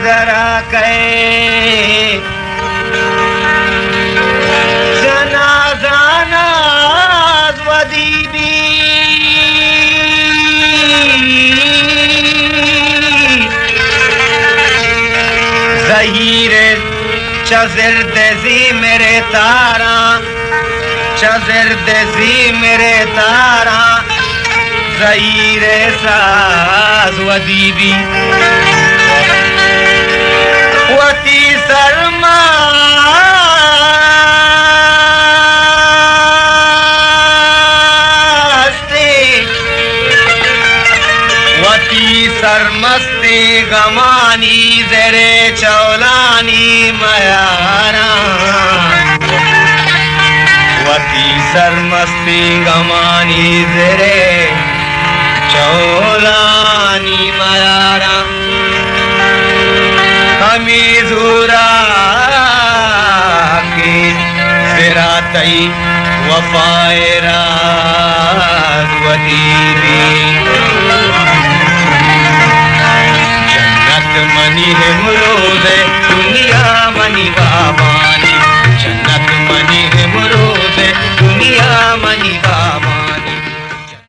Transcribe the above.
जरा कहे जनाजाना वदीबी जहीरे चजर देजी मेरे तारा चजर देजी मेरे तारा ज़हीरे साज़ वदीबी वती सरमस्ती गमानी ज़रे चौलानी मयारा वती सरमस्ती गमानी ज़रे चौलानी मयारा हमीज़ुरा की ज़रातई वफ़ाए राज़ वदीबी जन्नत मनी है मुरोज़े दुनिया मनी बाबानी